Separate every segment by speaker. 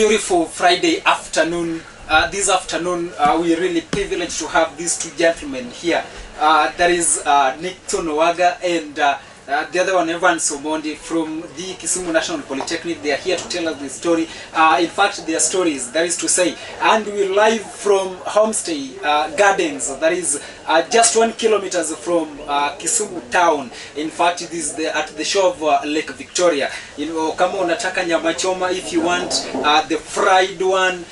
Speaker 1: beautiful Friday afternoon. This afternoon, we're really privileged to have these two gentlemen here. That is Nixon Owaga and the other one, Evance Omondi from the Kisumu National Polytechnic. They are here to tell us the story. In fact, their stories, that is to say. And we're live from Homestay Gardens, that is just 1 kilometer from Kisumu town. In fact, it is at the shore of Lake Victoria. You know, kama unataka nyama choma, if you want the fried one,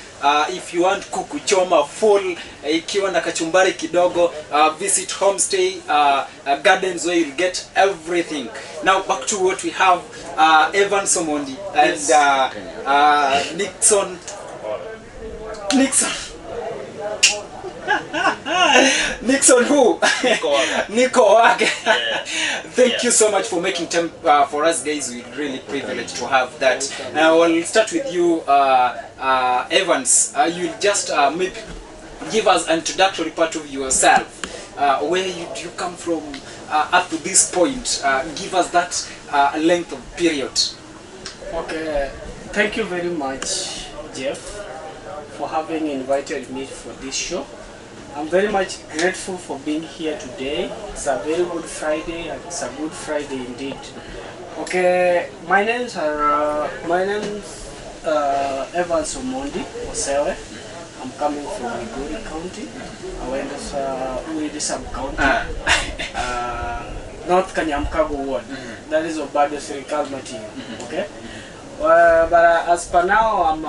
Speaker 1: if you want kuku choma full, ikiwa na kachumbari kidogo, visit Homestay Gardens where you'll get everything. Now back to what we have, Evance Omondi and Nixon. Nixon who? Nico Owaga. Thank you so much for making time for us guys. We're really privileged to have that. Now I'll start with you, Evance. You'll just maybe give us an introductory part of yourself. Where do you come from up to this point? Give us that length of period.
Speaker 2: Okay, thank you very much, Jeff, for having invited me for this show. I'm very much grateful for being here today. It's a very good Friday, and it's a good Friday indeed. Okay, my name's Evance Omondi Osewe. I'm coming from Migori County. I went to Uridi sub-county, North Kanyamkago ward. That is Obado Serikal material. Okay. But as per now, I'm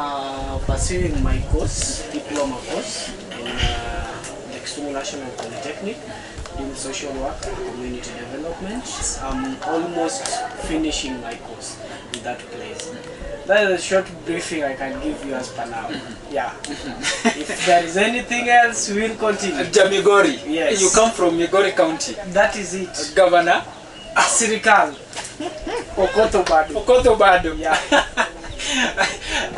Speaker 2: pursuing my course, diploma course in the Kisumu National Polytechnic in social work and community development. I'm almost finishing my course in that place. That is a short briefing I can give you as per now. Yeah. If there is anything else, we will continue.
Speaker 1: Migori.
Speaker 2: Yes.
Speaker 1: You come from Migori County.
Speaker 2: That is it.
Speaker 1: Governor?
Speaker 2: Sirikal. Okoto Bado.
Speaker 1: Okoto Bado.
Speaker 2: Yeah.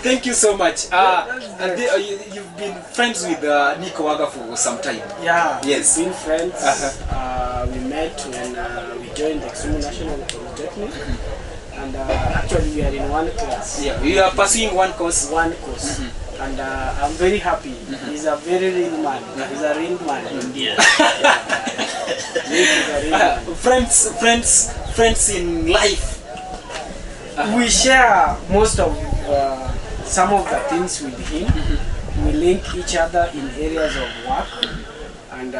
Speaker 1: Thank you so much. You've been friends with Nico Owaga for some time.
Speaker 2: Yeah.
Speaker 1: Yes.
Speaker 2: We've been friends. We met when we joined the Kisumu National Polytechnic. And actually we are in one class.
Speaker 1: Yeah, we are pursuing one course.
Speaker 2: One course. And I'm very happy. He's a very real man. He's a real man.
Speaker 1: Yeah.
Speaker 2: He's a real man.
Speaker 1: Friends in life.
Speaker 2: We share most of some of the things with him. We link each other in areas of work. And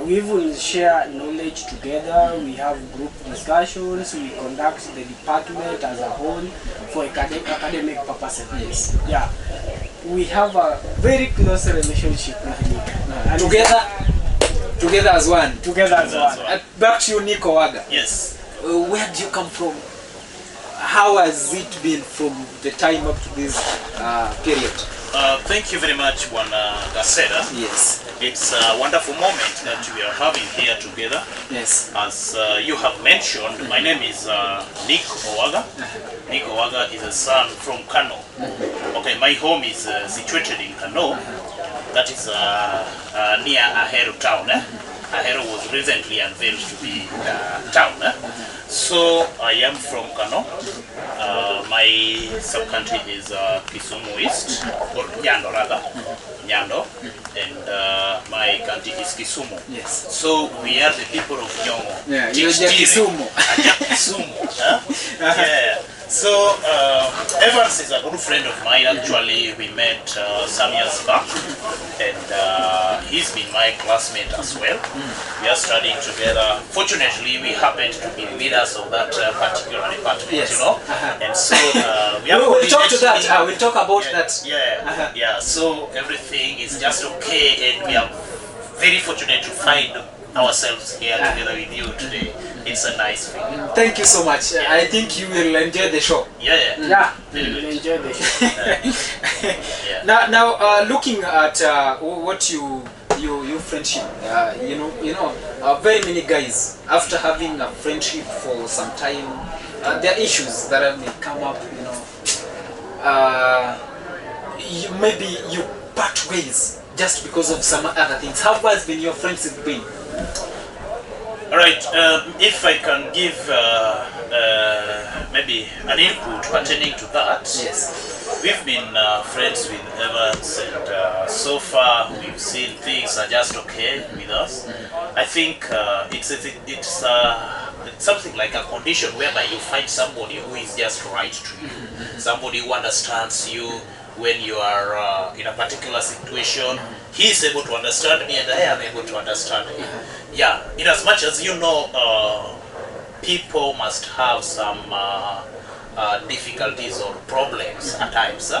Speaker 2: we even share knowledge together. We have group discussions. We conduct the department as a whole for academic purposes. Yeah, we have a very close relationship with him.
Speaker 1: Together as one.
Speaker 2: Together as one.
Speaker 1: Back to you, Nico Owaga.
Speaker 3: Yes.
Speaker 1: Where do you come from? How has it been from the time up to this period?
Speaker 3: Thank you very much, Juan Gaseda.
Speaker 1: Yes.
Speaker 3: It's a wonderful moment that we are having here together.
Speaker 1: Yes.
Speaker 3: As you have mentioned, my name is Nick Owaga. Nick Owaga is a son from Kano. Okay, my home is situated in Kano. That is near Ahero town. Ahero was recently unveiled to be town. So I am from Kano. My sub-country is Kisumu East, or Nyando rather, Nyando, and my country is Kisumu.
Speaker 1: Yes.
Speaker 3: So we are the people of Nyongo.
Speaker 1: Yeah, you're Kisumu.
Speaker 3: Kisumu. Yeah. So Evance is a good friend of mine. Actually, we met some years back, and he's been my classmate as well. We are studying together. Fortunately, we happened to be leaders of that particular department,
Speaker 1: yes.
Speaker 3: You know. And so we have
Speaker 1: we'll talk to that. We'll talk about that.
Speaker 3: Yeah, yeah. So everything is just okay, and we are very fortunate to find ourselves here together with you today. It's a nice feeling.
Speaker 1: Thank you so much. Yeah. I think you will enjoy the show.
Speaker 3: Yeah.
Speaker 2: Yeah, we will enjoy the show.
Speaker 3: Yeah.
Speaker 1: Now, looking at what your friendship, very many guys after having a friendship for some time, there are issues that may come up. Maybe you part ways just because of some other things. How has been your friendship been?
Speaker 3: Alright, if I can give maybe an input pertaining to that.
Speaker 1: Yes.
Speaker 3: we've been friends with Evance, and so far we've seen things are just okay with us. I think it's something like a condition whereby you find somebody who is just right to you, somebody who understands you when you are in a particular situation. He is able to understand me, and I am able to understand him. Yeah, in as much as you know, people must have some difficulties or problems at times,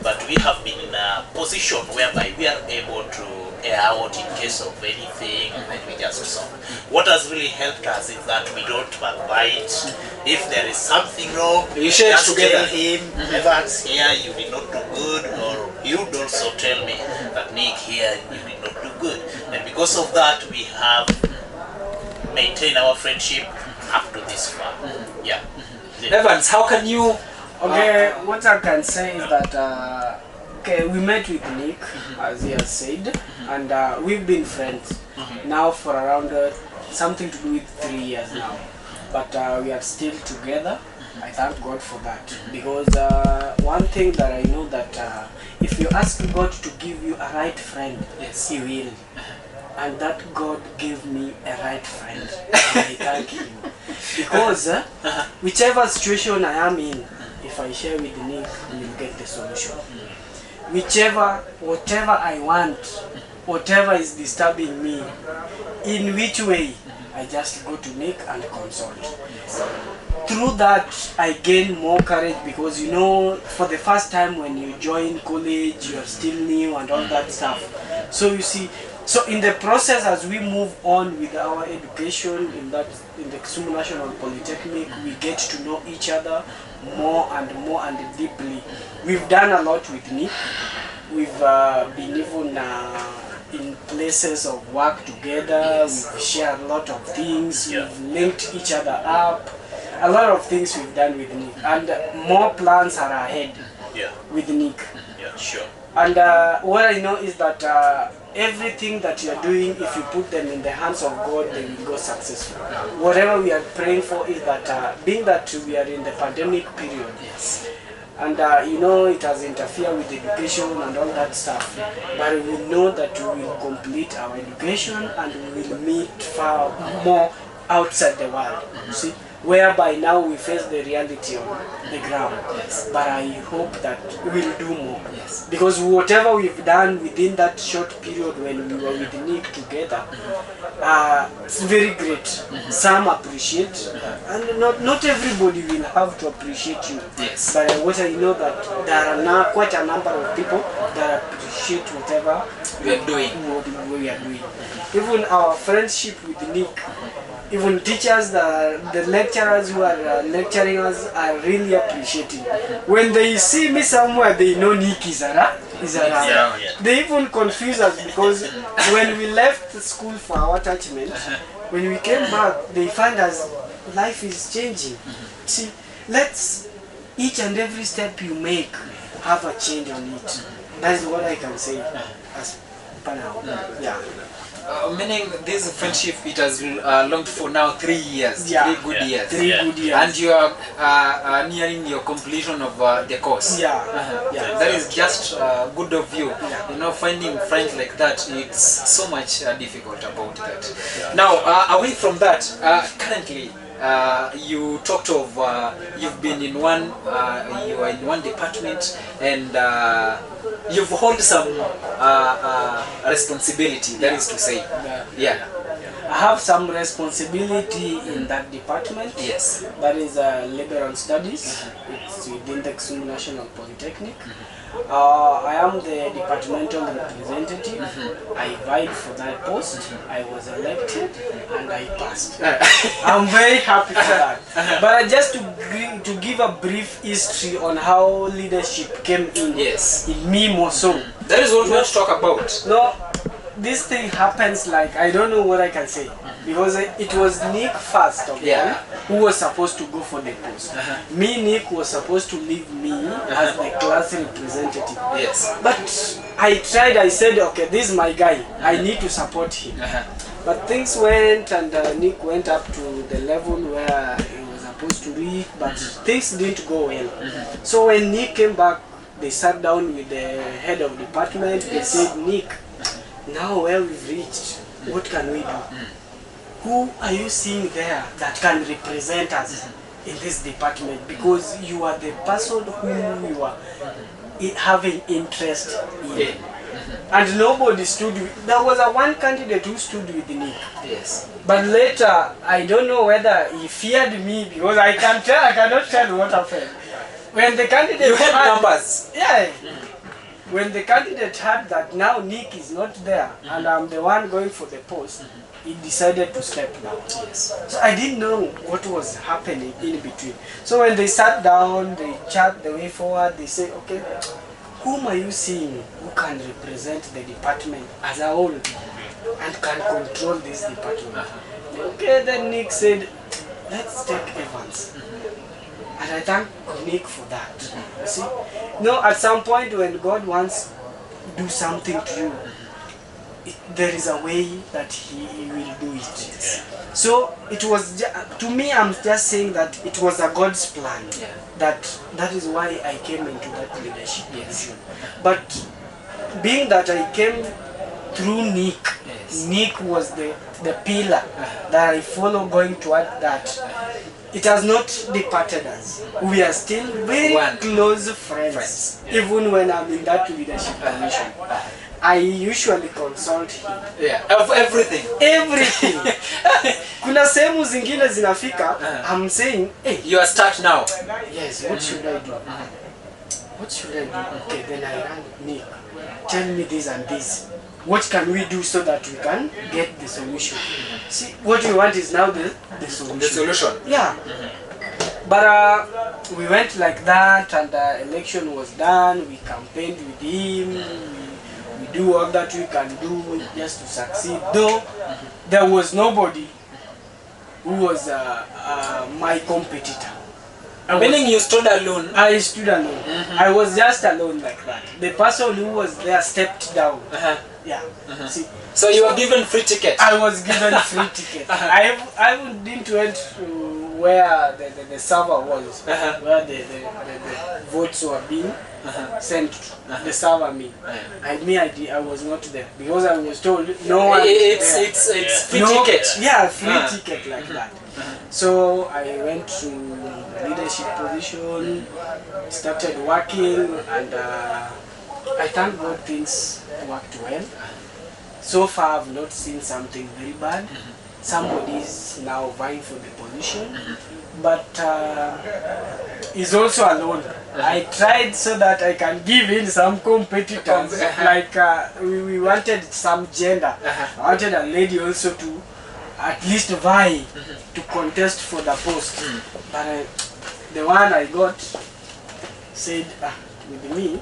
Speaker 3: but we have been in a position whereby we are able to air out in case of anything, and then we just solve. What has really helped us is that we don't backbite. If there is something wrong,
Speaker 1: You share it
Speaker 3: just
Speaker 1: together.
Speaker 3: tell him, Evans, here you did not do good, or you would also tell me that Nick, here you did not do good. And because of that, we have maintained our friendship up to this far. Yeah.
Speaker 1: Evans, how can you?
Speaker 2: Okay, what I can say is that okay, we met with Nick, as he has said, and we've been friends now for around something to do with 3 years now. But we are still together. I thank God for that, because one thing that I know that if you ask God to give you a right friend,
Speaker 1: Yes.
Speaker 2: He will. And that God gave me a right friend, and I thank Him. Because whichever situation I am in, if I share with Nick, we will get the solution. Whatever I want, whatever is disturbing me, in which way, I just go to Nick and consult. Through that, I gain more courage, because you know, for the first time when you join college, you are still new and all that stuff. So you see, so in the process, as we move on with our education in the Kisumu National Polytechnic, we get to know each other more and deeply. We've done a lot with Nick. We've been even in places of work together. We've shared a lot of things.
Speaker 3: Yeah.
Speaker 2: We've linked each other up. A lot of things we've done with Nick, and more plans are ahead
Speaker 3: Yeah.
Speaker 2: with Nick.
Speaker 3: Yeah. Sure.
Speaker 2: And what I know is that everything that you are doing, if you put them in the hands of God, they will go successful. Whatever we are praying for is that, being that we are in the pandemic period,
Speaker 1: Yes.
Speaker 2: and you know, it has interfered with education and all that stuff, but we know that we will complete our education and we will meet far more outside the world. You see, whereby now we face the reality on the ground.
Speaker 1: Yes.
Speaker 2: But I hope that we'll do more.
Speaker 1: Yes.
Speaker 2: Because whatever we've done within that short period when we were with Nick together, it's very great. Some appreciate, and not everybody will have to appreciate you.
Speaker 1: Yes.
Speaker 2: But what I know that there are now quite a number of people that appreciate whatever
Speaker 1: We are doing.
Speaker 2: what we are doing. Even our friendship with Nick, even teachers, the lecturers who are lecturing us are really appreciating. When they see me somewhere, they know Nick is around.
Speaker 3: Yeah.
Speaker 2: They even confuse us, because when we left school for our attachment, when we came back, they find us life is changing. See, let's each and every step you make have a change on it. That is what I can say as per now. Yeah.
Speaker 1: Meaning this friendship, it has longed for now 3 years,
Speaker 2: Yeah.
Speaker 1: 3 good
Speaker 3: Yeah.
Speaker 1: years.
Speaker 2: 3
Speaker 3: Yeah.
Speaker 2: good years.
Speaker 1: And you are nearing your completion of the course.
Speaker 2: Yeah.
Speaker 1: Yeah, that is just good of you.
Speaker 2: Yeah.
Speaker 1: You know, finding friends like that, it's so much difficult about that. Now, away from that, currently, you talked of you've been in one, you are in one department, and you've hold some responsibility. That is to say, yeah.
Speaker 2: I have some responsibility in that department.
Speaker 1: Yes.
Speaker 2: That is Liberal Studies. It's within the Kisumu National Polytechnic. I am the departmental representative. I vied for that post. I was elected and I passed. I'm very happy for that. But just to give a brief history on how leadership came in,
Speaker 1: Yes.
Speaker 2: in me more so.
Speaker 1: That is what we want to talk about.
Speaker 2: No, this thing happens like, I don't know what I can say, because it was Nick first of all who was supposed to go for the post. Me, Nick was supposed to leave me as the class representative.
Speaker 1: Yes.
Speaker 2: But I tried, I said, okay, this is my guy, I need to support him. But things went, and Nick went up to the level where he was supposed to reach, but things didn't go well. So when Nick came back, they sat down with the head of department. They said, Nick, now where we've reached, what can we do? Who are you seeing there that can represent us in this department? Because you are the person whom you are having interest in. And nobody stood with, there was a one candidate who stood with Nick.
Speaker 1: Yes.
Speaker 2: But later, I don't know whether he feared me, because I cannot tell what happened. When the candidate
Speaker 1: You had numbers.
Speaker 2: Yeah. When the candidate heard that now Nick is not there and I'm the one going for the post, he decided to step down.
Speaker 1: Yes.
Speaker 2: So I didn't know what was happening in between. So when they sat down, they chat the way forward, they say, okay, whom are you seeing who can represent the department as a whole and can control this department? Okay, then Nick said, let's take Evance. And I thank Nick for that. You see? No, at some point when God wants to do something to you, there is a way that he will do it. So it was, to me, I'm just saying that it was a God's plan. That is why I came into that leadership position. But being that I came through Nick, Nick was the pillar that I follow going toward that. It has not departed us. We are still very close friends. Even when I'm in that leadership position, I usually consult him.
Speaker 1: Of everything.
Speaker 2: Everything. Kuna sehemu zingine zinafika, I'm saying, hey,
Speaker 1: you are stuck now.
Speaker 2: Yes, what should I do? What should I do? Okay, then I rang Nick. Tell me this and this. What can we do so that we can get the solution? See, what we want is now the solution.
Speaker 1: The solution.
Speaker 2: Yeah. But we went like that, and the election was done. We campaigned with him. We do all that we can do just to succeed. Though there was nobody who was my competitor.
Speaker 1: Meaning you stood alone.
Speaker 2: I stood alone. I was just alone like that. The person who was there stepped down. Yeah. See,
Speaker 1: so you were given free ticket.
Speaker 2: I was given free ticket. I didn't went to where the server was, where the votes were being sent to the server me. And me, I was not there because I was told no one.
Speaker 1: It's free ticket.
Speaker 2: Yeah, free ticket like that. So I went to leadership position, started working, and I thank God things worked well. So far I've not seen something very bad. Somebody is now vying for the position, but he's also alone. I tried so that I can give in some competitors, like we wanted some gender. I wanted a lady also to at least vie to contest for the post. But the one I got said, with me,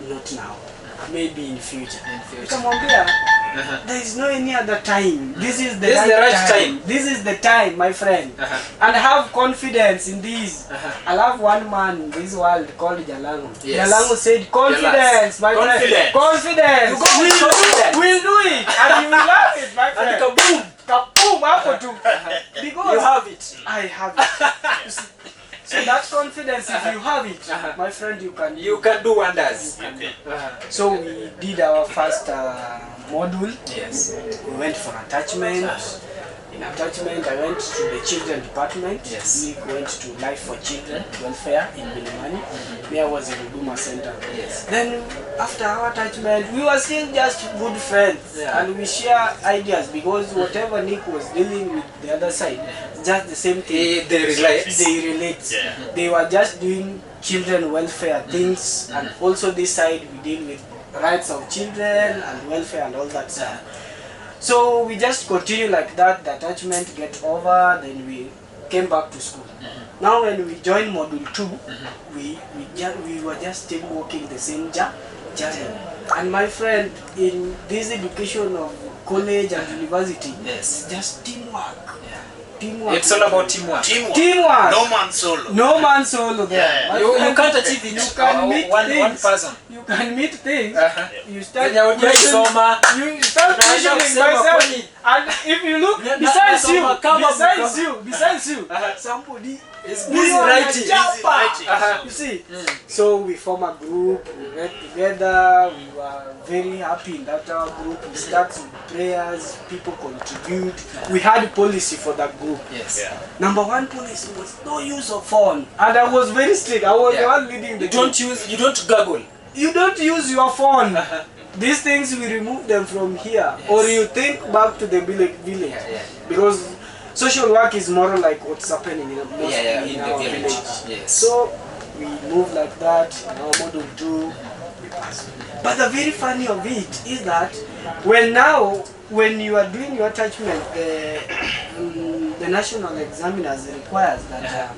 Speaker 2: not now, maybe in future. Nikamwambia, there is no any other time. This is the right time. This is the time, my friend. And have confidence in this. I love one man in this world called Jalango. Jalango said, confidence, my friend. Confidence. We'll do it. And you will love it, my friend. Kaboom. Kaboom. Because
Speaker 1: you have it.
Speaker 2: I have it. So that confidence, if you have it, my friend, you can
Speaker 1: do wonders.
Speaker 2: So we did our first module.
Speaker 1: Yes.
Speaker 2: We went for attachment. In attachment, I went to the children department.
Speaker 1: Yes.
Speaker 2: Nick went to Life for Children welfare in Milimani. Me, I was in Huduma Center.
Speaker 1: Yes.
Speaker 2: Then after our attachment, we were still just good friends, and we share ideas because whatever Nick was dealing with the other side, just the same thing.
Speaker 1: They relate.
Speaker 2: They relate. They were just doing children welfare things, and also this side we deal with rights of children and welfare and all that stuff. So we just continue like that. The attachment get over, then we came back to school. Now when we joined module 2, we were just still walking the same journey. And my friend, in this education of college and university, just teamwork. teamwork.
Speaker 1: It's all about teamwork.
Speaker 2: Teamwork.
Speaker 3: No man solo.
Speaker 2: No man solo there.
Speaker 3: Yeah.
Speaker 2: My
Speaker 1: You
Speaker 2: friend,
Speaker 1: can't achieve it.
Speaker 2: You can meet
Speaker 1: one
Speaker 2: things.
Speaker 1: person.
Speaker 2: You can meet things. You start
Speaker 1: When you're
Speaker 2: questioning.
Speaker 1: soma,
Speaker 2: You start
Speaker 1: unaanza
Speaker 2: questioning
Speaker 1: kusema
Speaker 2: myself.
Speaker 1: kwani-
Speaker 2: And if you look
Speaker 1: Na-
Speaker 2: besides
Speaker 1: nasoma
Speaker 2: you,
Speaker 1: kama
Speaker 2: besides you, somebody
Speaker 1: It's
Speaker 2: who
Speaker 1: busy
Speaker 2: you wanna
Speaker 1: writing.
Speaker 2: jump
Speaker 3: Busy
Speaker 2: at.
Speaker 3: writing.
Speaker 2: You see, so we form a group. We get together. We were very happy in that our group. We start with prayers. People contribute. We had a policy for that group.
Speaker 1: Yes.
Speaker 3: Yeah.
Speaker 2: Number one policy was no use of phone, and I was very strict. I was the
Speaker 1: Yeah.
Speaker 2: one leading the
Speaker 1: You
Speaker 2: group.
Speaker 1: you don't goggle.
Speaker 2: You don't use your phone. These things we remove them from here, or you think back to the village,
Speaker 1: Yeah.
Speaker 2: because social work is more like what's happening in most
Speaker 1: In the
Speaker 2: our
Speaker 1: village.
Speaker 2: village.
Speaker 1: Yes.
Speaker 2: So we move like that. Our model do. But the very funny of it is that when you are doing your attachment, the national examiners requires that.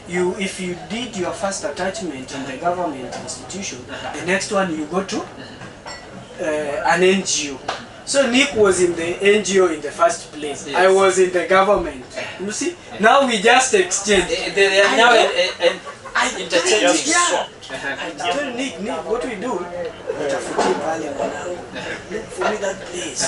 Speaker 2: If you did your first attachment in the government institution, the next one you go to an NGO. So Nick was in the NGO in the first place.
Speaker 1: Yes.
Speaker 2: I was in the government. You see? Now we just exchange.
Speaker 1: They are now interchanging.
Speaker 3: Just
Speaker 2: Yeah.
Speaker 3: swapped.
Speaker 2: I told Nick, what we do? Utafutie pale mwanangu. Look for me that place.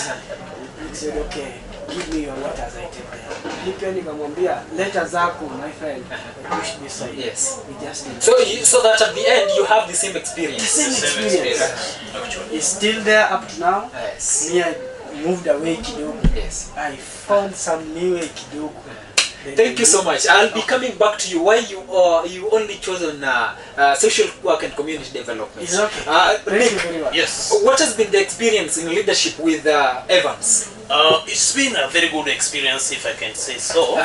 Speaker 2: Nick said, okay, give me your letters, I take them. Nick nikamwambia, letter zako, my friend. Push this side.
Speaker 1: Yes.
Speaker 2: We just did
Speaker 1: So that at the end you have the same
Speaker 2: the
Speaker 1: experience.
Speaker 2: same
Speaker 3: Same
Speaker 2: experience.
Speaker 3: Actually.
Speaker 2: It's still there up to now.
Speaker 1: Yes.
Speaker 2: Me, I moved away kidogo.
Speaker 1: Yes.
Speaker 2: I found some new way kidogo.
Speaker 1: Thank you so much. I'll be coming back to you. Why you only chosen social work and community development?
Speaker 2: It's okay. Thank you very much.
Speaker 3: Yes.
Speaker 1: What has been the experience in leadership with Evance?
Speaker 3: It's been a very good experience, if I can say so,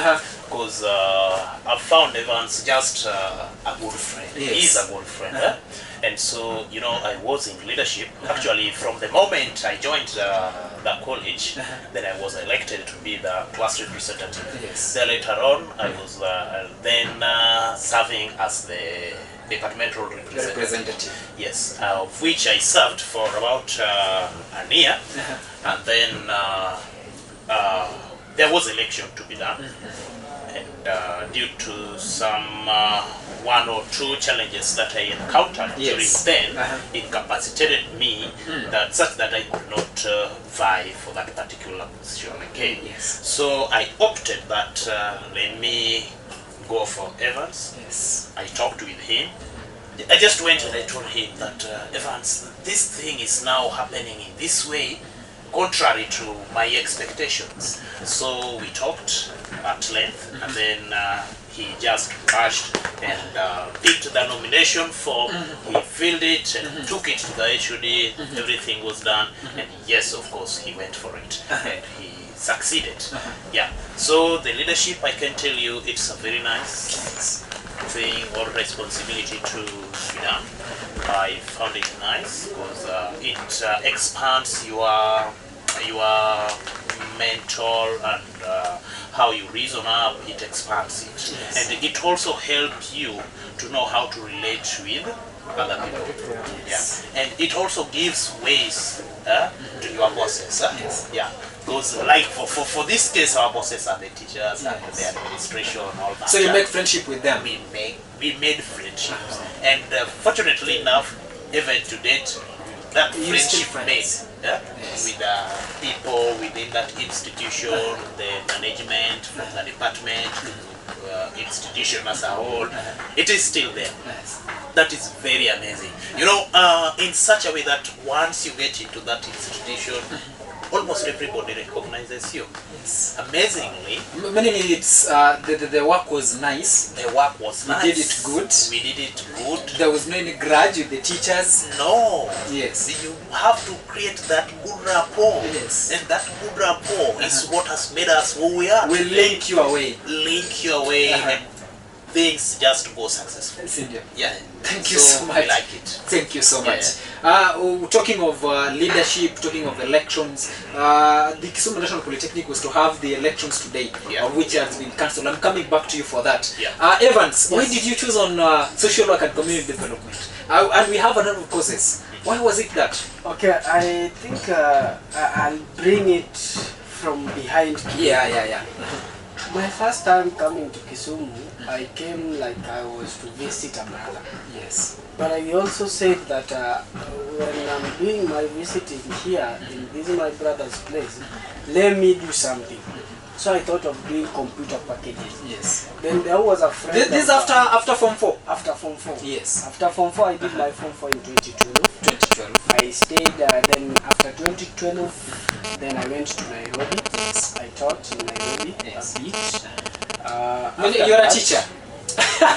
Speaker 3: because I found Evans just a good friend.
Speaker 1: Yes.
Speaker 3: He's a good friend. And so, I was in leadership. Actually, from the moment I joined the college, then I was elected to be the class representative.
Speaker 1: Yes.
Speaker 3: Then later on, I was then serving as the departmental representative. Yes, of which I served for about a year, and then there was election to be done, and due to some one or two challenges that I encountered during then, incapacitated me such that I could not vie for that particular position again.
Speaker 1: Yes.
Speaker 3: So I opted that let me go for Evans.
Speaker 1: Yes.
Speaker 3: I talked with him. I just went and I told him that Evans, this thing is now happening in this way, contrary to my expectations. So we talked at length, and then he just rushed and picked the nomination form. He filled it and took it to the HOD. Everything was done, and yes, of course, he went for it, and he succeeded. Yeah. So the leadership, I can tell you, it's a very nice thing or responsibility to be done. I found it nice because it expands your mental and how you reason up. It expands it, and it also helps you to know how to relate with other people. Yeah, and it also gives ways to your bosses. Yeah. Because like for this case, our bosses are the teachers and the administration and all that.
Speaker 1: So you make friendship with them?
Speaker 3: We made friendships, and fortunately enough, even to date, that
Speaker 1: You still
Speaker 3: friendship
Speaker 1: friends?
Speaker 3: made with people within that institution, the management from the department, institution as a whole, it is still there. That is very amazing. In such a way that once you get into that institution, almost everybody recognizes you.
Speaker 1: Yes.
Speaker 3: Amazingly,
Speaker 1: Many minutes, the work was nice.
Speaker 3: the work was nice.
Speaker 1: We did it good.
Speaker 3: We did it good.
Speaker 1: There was no any grudge with the teachers.
Speaker 3: No.
Speaker 1: Yes.
Speaker 3: You have to create that good rapport.
Speaker 1: Yes.
Speaker 3: And that good rapport is what has made us who we are.
Speaker 1: We link you away.
Speaker 3: Link your way and things just go successful.
Speaker 1: Cynthia.
Speaker 3: Yeah.
Speaker 1: Thank you so much.
Speaker 3: We like it.
Speaker 1: Thank you so
Speaker 3: Yeah,
Speaker 1: much. Talking of leadership, talking of elections, the Kisumu National Polytechnic was to have the elections today, of which has been cancelled. I'm coming back to you for that.
Speaker 3: Yeah.
Speaker 1: Evans, why did you choose on social work and community development? And we have a number of courses. Why was it that?
Speaker 2: Okay, I think I'll bring it from behind.
Speaker 1: Yeah.
Speaker 2: My first time coming to Kisumu, I came like I was to visit a brother.
Speaker 1: Yes.
Speaker 2: But I also said that when I'm doing my visiting here, in this is my brother's place, let me do something. So I thought of doing computer packages.
Speaker 1: Yes.
Speaker 2: Then there was a friend.
Speaker 1: This after Form 4?
Speaker 2: After Form 4.
Speaker 1: Yes.
Speaker 2: After Form 4, I did my Form 4 in 2012.
Speaker 1: 2012.
Speaker 2: I stayed then after 2012, then I went to Nairobi.
Speaker 1: Yes.
Speaker 2: I taught in Nairobi
Speaker 1: Yes.
Speaker 2: a bit.
Speaker 1: You're a
Speaker 2: that-
Speaker 1: teacher?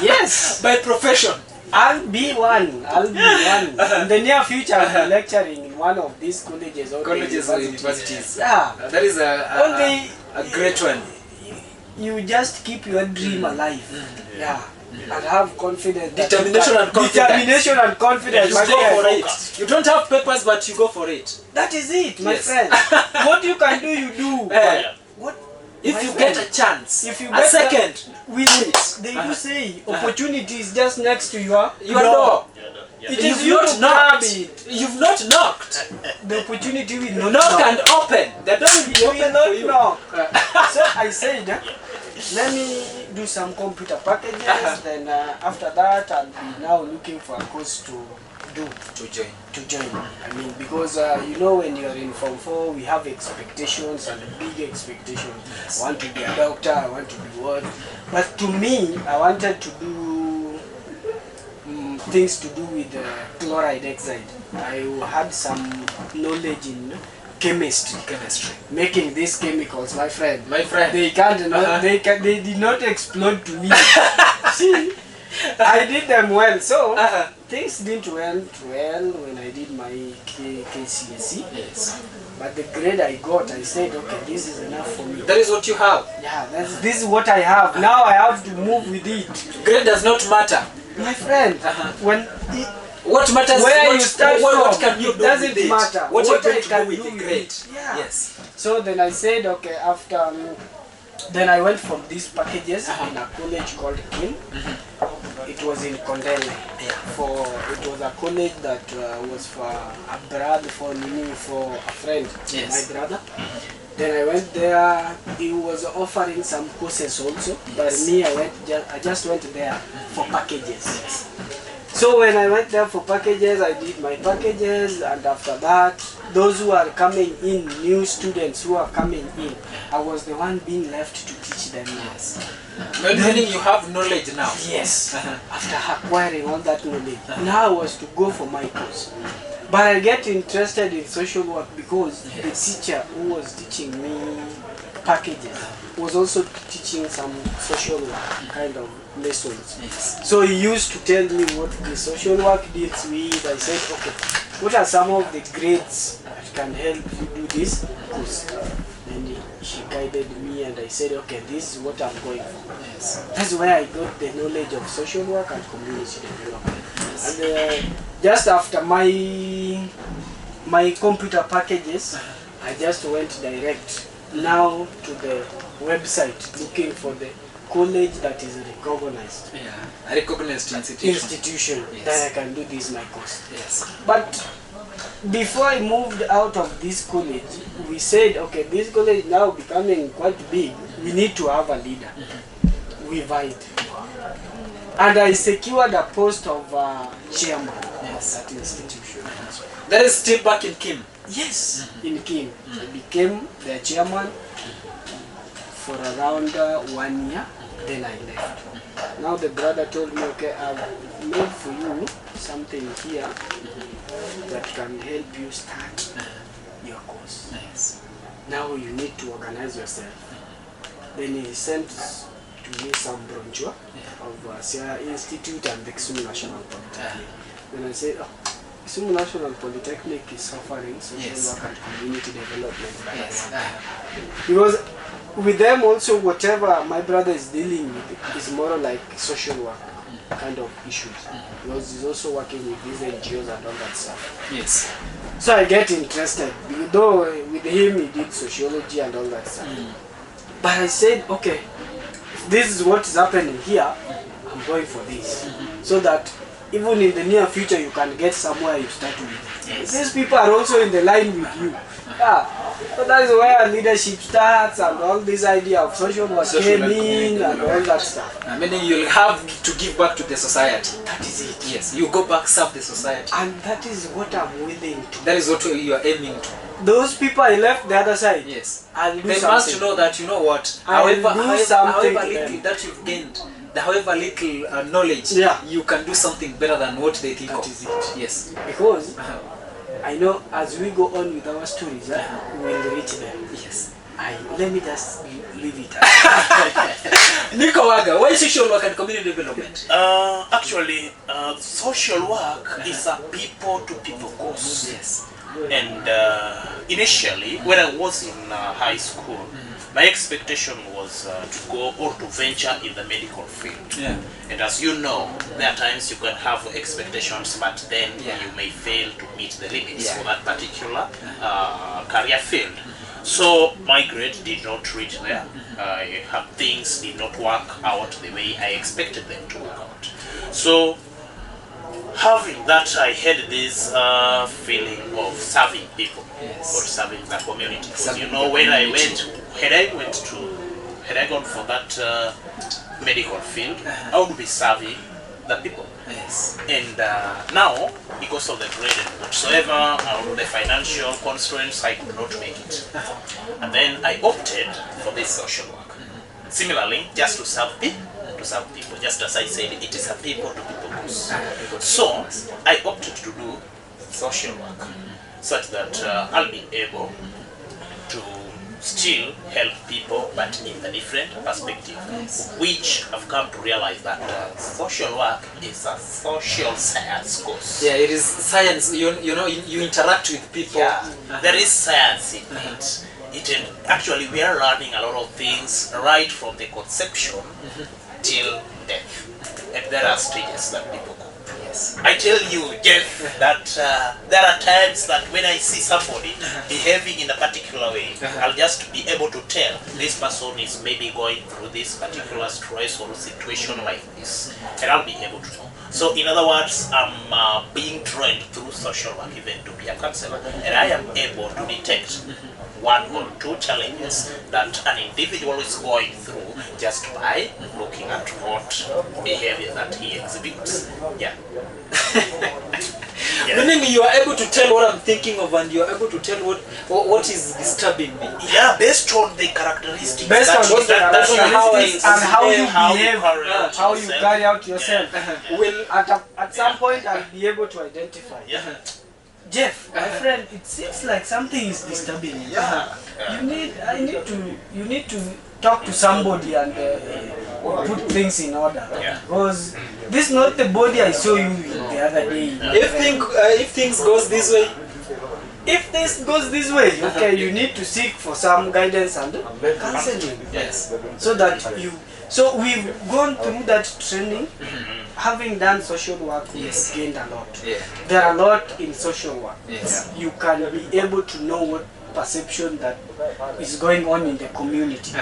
Speaker 2: Yes.
Speaker 1: By profession?
Speaker 2: I'll be one. In the near future, I'll be lecturing in one of these colleges or
Speaker 1: Colleges or universities.
Speaker 2: Yeah.
Speaker 1: That is
Speaker 2: Only
Speaker 1: a great one.
Speaker 2: you just keep your dream alive. Yeah. And have confidence. that
Speaker 1: Determination
Speaker 2: you can-
Speaker 1: and confidence.
Speaker 2: Determination and confidence.
Speaker 1: You
Speaker 2: my
Speaker 1: go
Speaker 2: friend.
Speaker 1: for it. You don't have papers, but you go for it.
Speaker 2: That is it, my
Speaker 1: Yes.
Speaker 2: friend. What you can do, you do.
Speaker 1: Eh,
Speaker 2: What?
Speaker 1: if
Speaker 2: my
Speaker 1: you
Speaker 2: friend,
Speaker 1: get a chance,
Speaker 2: if you
Speaker 1: a
Speaker 2: get
Speaker 1: second,
Speaker 2: we they do say opportunity is just next to your
Speaker 1: door.
Speaker 2: It
Speaker 1: You've
Speaker 2: is you
Speaker 1: not
Speaker 2: to grab
Speaker 1: knocked.
Speaker 2: it.
Speaker 1: You've not knocked.
Speaker 2: The opportunity will not
Speaker 1: Knock and open. The door will be
Speaker 2: You
Speaker 1: open
Speaker 2: will
Speaker 1: for
Speaker 2: not
Speaker 1: you.
Speaker 2: knock. So I said, let me do some computer packages. Then after that, I'll be now looking for a course to do. To join. I mean, because you know, when you're in Form 4, we have expectations and big expectations. I want to be a doctor. I want to be what. But to me, I wanted to do things to do with chloride oxide. I had some knowledge in chemistry, making these chemicals, my friend. They can't not, they did not explode to me. See, I did them well, so things didn't went well when I did my KCSE.
Speaker 1: Yes.
Speaker 2: But the grade I got, I said, okay, this is enough for me.
Speaker 1: That is what you have.
Speaker 2: Yeah, this is what I have. Now I have to move with it.
Speaker 1: Grade does not matter.
Speaker 2: My friend, when
Speaker 1: What matters
Speaker 2: where
Speaker 1: what,
Speaker 2: you start
Speaker 1: what
Speaker 2: from,
Speaker 1: can you
Speaker 2: it
Speaker 1: do
Speaker 2: doesn't
Speaker 1: with it?
Speaker 2: matter.
Speaker 1: What you're
Speaker 2: I
Speaker 1: going to
Speaker 2: can
Speaker 1: do with the
Speaker 2: with
Speaker 1: grade.
Speaker 2: it. Yeah.
Speaker 1: Yes.
Speaker 2: So then I said, okay, after then I went for these packages in a college called KIM. It was in Kondele.
Speaker 1: Yeah.
Speaker 2: It was a college that was for a brother, for a friend,
Speaker 1: Yes.
Speaker 2: my brother. Then I went there. He was offering some courses also, but me, I just went there for packages. So when I went there for packages, I did my packages, and after that, those who are coming in, new students who are coming in, I was the one being left to teach them.
Speaker 1: Yes. Meaning you have knowledge now.
Speaker 2: Yes. After acquiring all that knowledge, now I was to go for my course. But I get interested in social work because the teacher who was teaching me packages was also teaching some social work kind of lessons.
Speaker 1: Yes.
Speaker 2: So he used to tell me what the social work deals with. I said, okay, what are some of the grades that can help you do this course? Then she guided me and I said, okay, this is what I'm going for.
Speaker 1: Yes.
Speaker 2: That's where I got the knowledge of social work and community development. And just after my computer packages, I just went direct now to the website looking for the college that is recognized
Speaker 1: Yeah. A recognized institution.
Speaker 2: that
Speaker 1: Yes.
Speaker 2: I can do this my course.
Speaker 1: Yes.
Speaker 2: But before I moved out of this college, we said, okay, this college now becoming quite big, we need to have a leader. We vied. And I secured a post of chairman of that institution.
Speaker 1: That is still back in Kim.
Speaker 2: Yes, in Kim. I became the chairman for around 1 year, then I left. Now the brother told me, okay, I've made for you something here that can help you start your course.
Speaker 1: Yes.
Speaker 2: Now you need to organize yourself. Then he sent to me some brochure of Sierra Institute and the Kisumu National Polytechnic. Then I said, oh, Kisumu National Polytechnic is suffering social work and community development.
Speaker 1: Yes.
Speaker 2: Because with them also, whatever my brother is dealing with is more like social work kind of issues. Because he's also working with these NGOs and all that stuff.
Speaker 1: Yes.
Speaker 2: So I get interested, though with him he did sociology and all that stuff. But I said, okay, if this is what is happening here, I'm going for this. So that even in the near future you can get somewhere you start with.
Speaker 1: Yes.
Speaker 2: These people are also in the line with you. Yeah. So that is where leadership starts and all this idea of social work
Speaker 1: Social
Speaker 2: came
Speaker 1: and
Speaker 2: in
Speaker 1: community
Speaker 2: and all
Speaker 1: development.
Speaker 2: that stuff.
Speaker 1: Meaning you'll have to give back to the society.
Speaker 2: That is it.
Speaker 1: Yes, you go back, serve the society.
Speaker 2: And that is what I'm willing to.
Speaker 1: That is what you are aiming to.
Speaker 2: Those people I left the other side,
Speaker 1: Yes.
Speaker 2: I'll do
Speaker 1: They
Speaker 2: something.
Speaker 1: must know that, you know what,
Speaker 2: I will
Speaker 1: however,
Speaker 2: do something
Speaker 1: however
Speaker 2: to
Speaker 1: little
Speaker 2: them.
Speaker 1: that you've gained, however little knowledge,
Speaker 2: Yeah.
Speaker 1: you can do something better than what they think
Speaker 2: That
Speaker 1: of.
Speaker 2: is it.
Speaker 1: Yes.
Speaker 2: Because I know as we go on with our stories, we will reach there.
Speaker 1: Yes.
Speaker 2: Let me just leave it.
Speaker 1: Nick Owaga, why social work and community development?
Speaker 3: Actually, social work is a people-to-people course.
Speaker 1: Yes.
Speaker 3: And initially, when I was in high school, my expectation was to go or to venture in the medical field.
Speaker 1: Yeah.
Speaker 3: And as you know, there are times you can have expectations, but then
Speaker 1: Yeah.
Speaker 3: you may fail to meet the limits
Speaker 1: Yeah.
Speaker 3: for that particular career field. So my grade did not reach there. Things did not work out the way I expected them to work out. So having that, I had this feeling of serving people,
Speaker 1: Yes.
Speaker 3: or serving the community. Because
Speaker 1: Serving
Speaker 3: you know,
Speaker 1: the
Speaker 3: when I
Speaker 1: community.
Speaker 3: had I gone for that medical field, I would be serving the people.
Speaker 1: Yes.
Speaker 3: And now, because of the grade and whatsoever, the financial constraints, I could not make it. And then I opted for this social work. Similarly, just to serve people. Just as I said, it is a people-to-people course. So I opted to do social work, such that I'll be able to still help people, but in a different perspective, which I've come to realize that social work is a social science course.
Speaker 1: Yeah, it is science. You know, you interact with people.
Speaker 3: Yeah, there is science in it. Actually, we are learning a lot of things right from the conception till death, and there are stages that people go.
Speaker 1: Yes.
Speaker 3: I tell you, Jeff, that there are times that when I see somebody behaving in a particular way, I'll just be able to tell this person is maybe going through this particular stress or situation like this, and I'll be able to know. So in other words, I'm being trained through social work even to be a counselor, and I am able to detect one or two challenges that an individual is going through just by looking at what behavior that he exhibits. Yeah.
Speaker 1: Meaning you are able to tell what I'm thinking of, and you are able to tell what is disturbing me.
Speaker 3: Yeah, based on the characteristics.
Speaker 2: Based on
Speaker 3: that-
Speaker 2: those
Speaker 3: that- that-
Speaker 2: characteristics and how you behave,
Speaker 3: carry out
Speaker 2: how you
Speaker 3: yourself.
Speaker 2: carry out yourself.
Speaker 3: Yeah.
Speaker 2: Will at some point I'll be able to identify.
Speaker 3: Yeah.
Speaker 2: Jeff, my friend, it seems like something is disturbing you.
Speaker 3: Yeah.
Speaker 2: You need to talk to somebody and put things in order.
Speaker 3: Yeah.
Speaker 2: Because this is not the body I saw you with the other day.
Speaker 1: If things goes this way,
Speaker 2: If this goes this way, okay, you need to seek for some guidance and counseling.
Speaker 1: yes.
Speaker 2: So that you. So we've gone through that training. Having done social work, we've
Speaker 1: Yes.
Speaker 2: gained a lot.
Speaker 1: Yeah.
Speaker 2: There are a lot in social work.
Speaker 1: Yes.
Speaker 2: You can be able to know what perception that is going on in the community,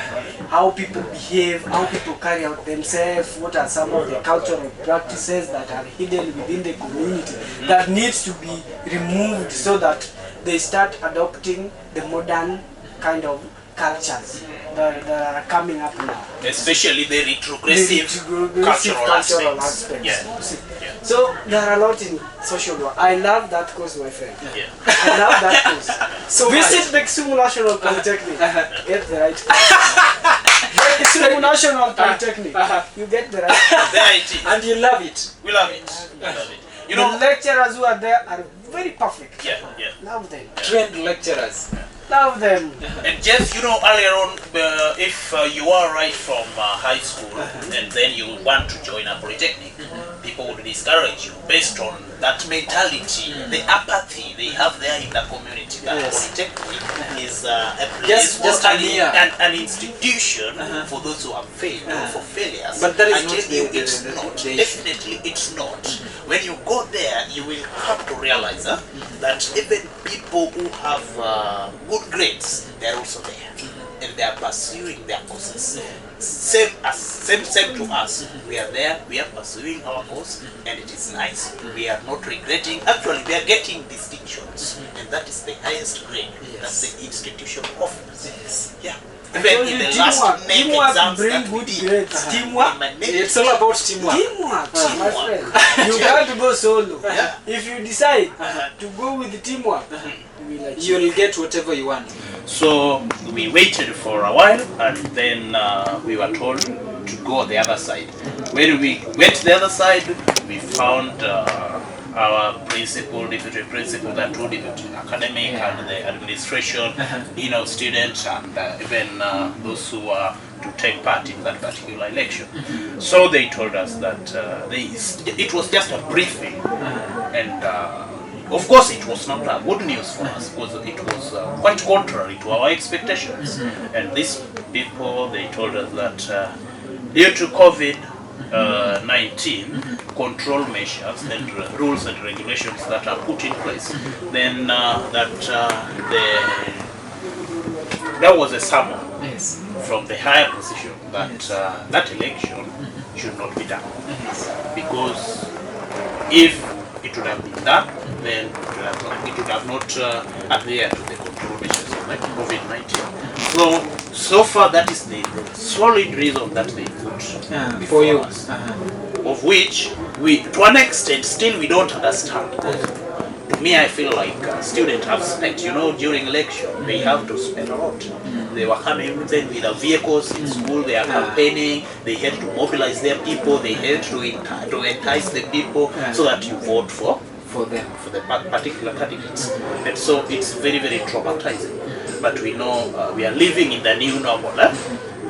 Speaker 2: how people behave, how people carry out themselves, what are some of the cultural practices that are hidden within the community that needs to be removed so that they start adopting the modern kind of cultures that are coming up now.
Speaker 3: Especially the retrogressive cultural aspects. Yeah. Yeah.
Speaker 2: So there are a lot in social work. I love that course, my friend.
Speaker 3: Yeah.
Speaker 2: I love that course.
Speaker 1: So
Speaker 2: visit the Kisumu National Polytechnic. Get the right. Get Kisumu National Polytechnic. You get the right.
Speaker 3: There it is.
Speaker 1: And you love it.
Speaker 3: We love it. We love it. You
Speaker 2: The
Speaker 3: know.
Speaker 2: lecturers who are there are very perfect.
Speaker 3: Yeah. Yeah.
Speaker 2: Love them.
Speaker 1: Trained lecturers.
Speaker 2: Love them.
Speaker 3: And Jeff, you know, earlier on, if you are right from high school and then you want to join a polytechnic, people would discourage you based on that mentality, the apathy they have there in the community. That polytechnic is a place
Speaker 1: Just
Speaker 3: or
Speaker 1: a near.
Speaker 3: an institution for those who have failed or for failures.
Speaker 1: But that is
Speaker 3: I
Speaker 1: not
Speaker 3: tell you,
Speaker 1: the
Speaker 3: it's not.
Speaker 1: issue.
Speaker 3: Definitely, it's not. When you go there, you will come to realize that even people who have good grades, they're also there. and they are pursuing their courses. Same to us. We are there, we are pursuing our course, and it is nice. We are not regretting. Actually, we are getting distinctions, and that is the highest grade that the institution offers. Yeah. Even in the last NEC exams that we did.
Speaker 2: Teamwork.
Speaker 1: It's all about teamwork.
Speaker 2: Teamwork, my friend. You can't go solo.
Speaker 3: Yeah.
Speaker 2: If you decide to go with the teamwork,
Speaker 1: You'll get whatever you want.
Speaker 3: So we waited for a while, and then we were told to go the other side. When we went to the other side, we found our principal, deputy principal, the two deputy academic, and the administration, students, and even those who were to take part in that particular election. So they told us that it was just a briefing, and of course it was not a good news for us, because it was quite contrary to our expectations. And these people, they told us that due to COVID-19 control measures and rules and regulations that are put in place, then there was a summon from the higher position that that election should not be done, because if it would have been done, then it would have not adhered to the control measures of COVID-19. So far that is the solid reason that they put
Speaker 1: For you.
Speaker 3: us, of which we, to an extent, still we don't understand. To me, I feel like students have spent, during election, they have to spend a lot. They were coming then with their vehicles in school, they are campaigning, they had to mobilize their people, they had to entice the people so that you vote for the particular candidates. And so it's very, very traumatizing. But we know we are living in the new normal.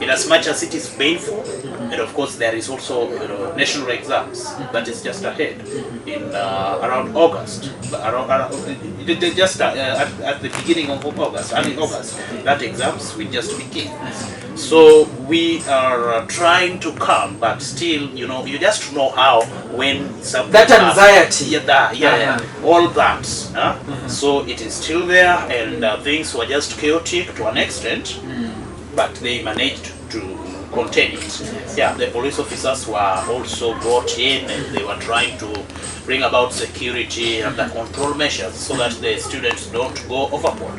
Speaker 3: In as much as it is painful, and of course there is also national exams that is just ahead in around August, just at the beginning of August, early August, that exams will just begin. So we are trying to come, but still, you just know how when something
Speaker 1: That anxiety.
Speaker 3: all that. So it is still there, and things were just chaotic to an extent. But they managed to contain it. Yeah, the police officers were also brought in, and they were trying to bring about security and the control measures so that the students don't go overboard.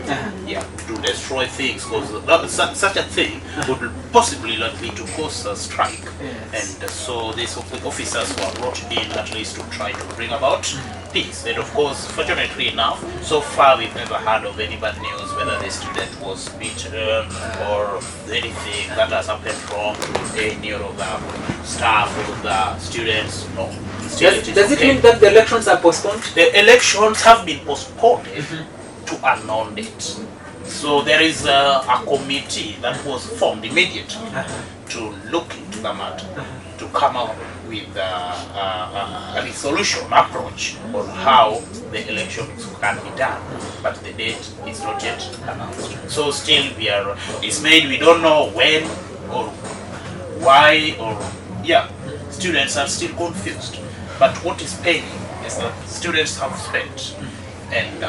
Speaker 3: To destroy things, because such a thing would possibly likely to cause a strike. And so these officers were brought in at least to try to bring about peace. And of course, fortunately enough, so far we've never heard of any bad news, whether the student was beaten or anything that has happened wrong to any of the staff or the students. No.
Speaker 1: Does it mean that the elections are postponed?
Speaker 3: The elections have been postponed to a non-date. So there is a committee that was formed immediately to look into the matter, to come up with a resolution approach on how the elections can be done, but the date is not yet announced. So still we don't know when or why, or students are still confused. But what is paining is that students have spent, and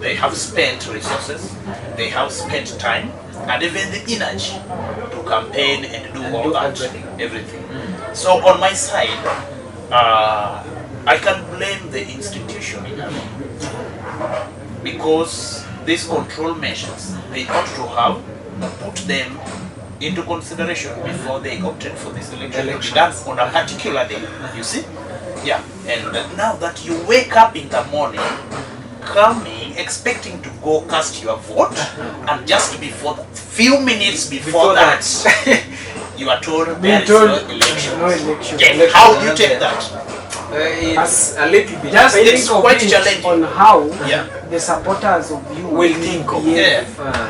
Speaker 3: they have spent resources, they have spent time, and even the energy to campaign and do all that, everything. So on my side, I can blame the institution enough, because these control measures, they ought to have put them into consideration before they opted for this election to be done on a particular day, you see? Yeah, and now that you wake up in the morning, coming, expecting to go cast your vote, and just before that, few minutes before that, you are told there is no election. Yeah, how do you take that?
Speaker 1: It's a little bit.
Speaker 2: Just
Speaker 3: It's
Speaker 2: think
Speaker 3: quite
Speaker 2: of
Speaker 3: challenging.
Speaker 2: on how
Speaker 3: Yeah.
Speaker 2: the supporters of you
Speaker 1: Will think of
Speaker 2: behave.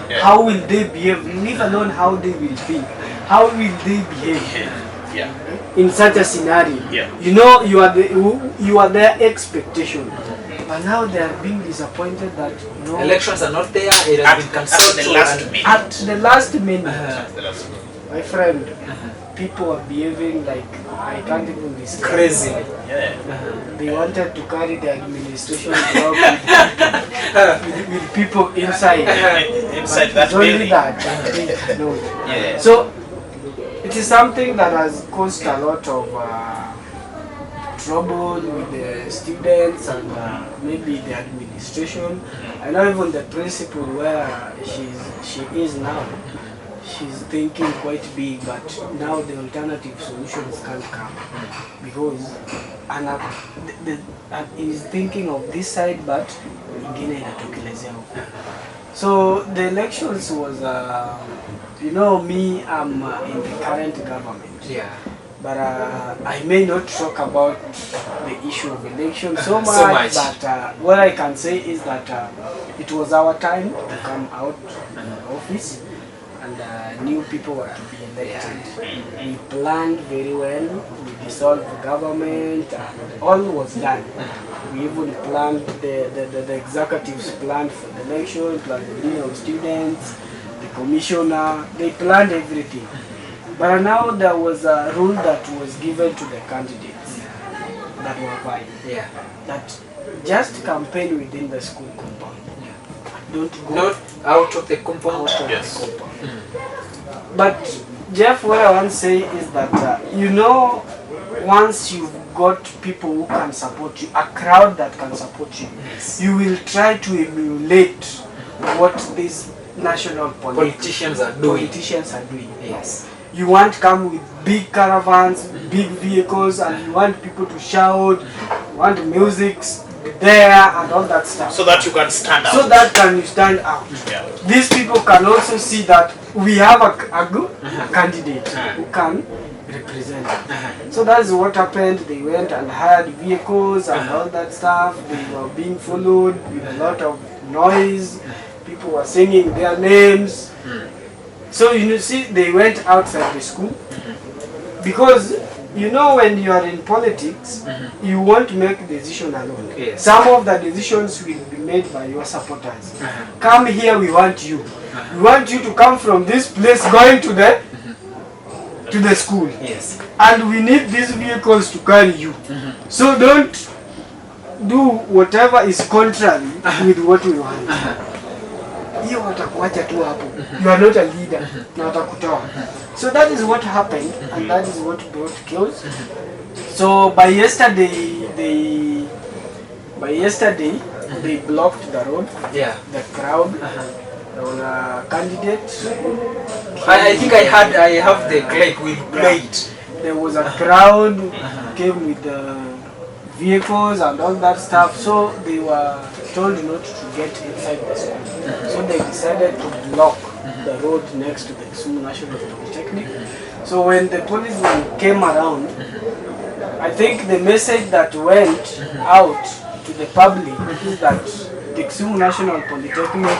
Speaker 3: Yeah.
Speaker 2: How will they behave? Leave alone how they will think. How will they behave
Speaker 3: Yeah.
Speaker 2: in such a scenario?
Speaker 3: Yeah.
Speaker 2: You are their expectation. But now they are being disappointed that
Speaker 1: Elections are not there. It has been cancelled
Speaker 3: at the last minute.
Speaker 2: at the last minute.
Speaker 3: At the last minute.
Speaker 2: my friend, people are behaving like I can't even describe.
Speaker 1: Crazy.
Speaker 3: Yeah.
Speaker 2: They wanted to carry the administration block with people inside.
Speaker 3: Inside that
Speaker 2: It's only
Speaker 3: building.
Speaker 2: that I think, no.
Speaker 3: Yeah.
Speaker 2: So it is something that has caused a lot of trouble with the students and maybe the administration. I know even the principal where she is now. She's thinking quite big, but now the alternative solutions can't come because is thinking of this side, but ingine inatokelezea huko. So the elections was, you know, me, I'm in the current government.
Speaker 1: Yeah.
Speaker 2: But I may not talk about the issue of election so much, but what I can say is that it was our time to come out of office and new people were to be elected. We planned very well, we dissolved the government, and all was done. We even planned, the executives planned for the election, planned the dean of students, the commissioner, they planned everything. But now there was a rule that was given to the candidates that were vying.
Speaker 1: Yeah.
Speaker 2: That just campaign within the school compound. Don't go
Speaker 1: Not out of the compound.
Speaker 2: out of
Speaker 3: Yes.
Speaker 2: the compound. But Jeff, what I want to say is that you know, once you've got people who can support you, a crowd that can support you, you will try to emulate what these national
Speaker 1: Politicians are doing.
Speaker 2: politicians are doing.
Speaker 1: Yes.
Speaker 2: You want to come with big caravans, big vehicles, and you want people to shout, you want music there and all that stuff.
Speaker 3: So that you can stand out.
Speaker 2: So that can you stand out.
Speaker 3: Yeah.
Speaker 2: These people can also see that we have a good candidate who can represent them. So that's what happened. They went and hired vehicles and all that stuff. They were being followed with a lot of noise. People were singing their names. So you see, they went outside the school because you know when you are in politics, you won't make decision alone.
Speaker 1: Yes.
Speaker 2: Some of the decisions will be made by your supporters. Come here, we want you. We want you to come from this place going to the school.
Speaker 1: Yes.
Speaker 2: And we need these vehicles to carry you. So don't do whatever is contrary with what we want. Hiyo watakuacha tu hapo. You are not a leader. Na watakutoa. So that is what happened and that is what brought chaos. So by yesterday they blocked the road,
Speaker 1: Yeah.
Speaker 2: the crowd. There was a candidate.
Speaker 1: I think I have the clip. We'll play it.
Speaker 2: There was a crowd came with the vehicles and all that stuff. So they were told not to get inside the school. So they decided to block the road next to the Kisumu National Polytechnic. So when the policemen came around, I think the message that went out to the public is that the Kisumu National Polytechnic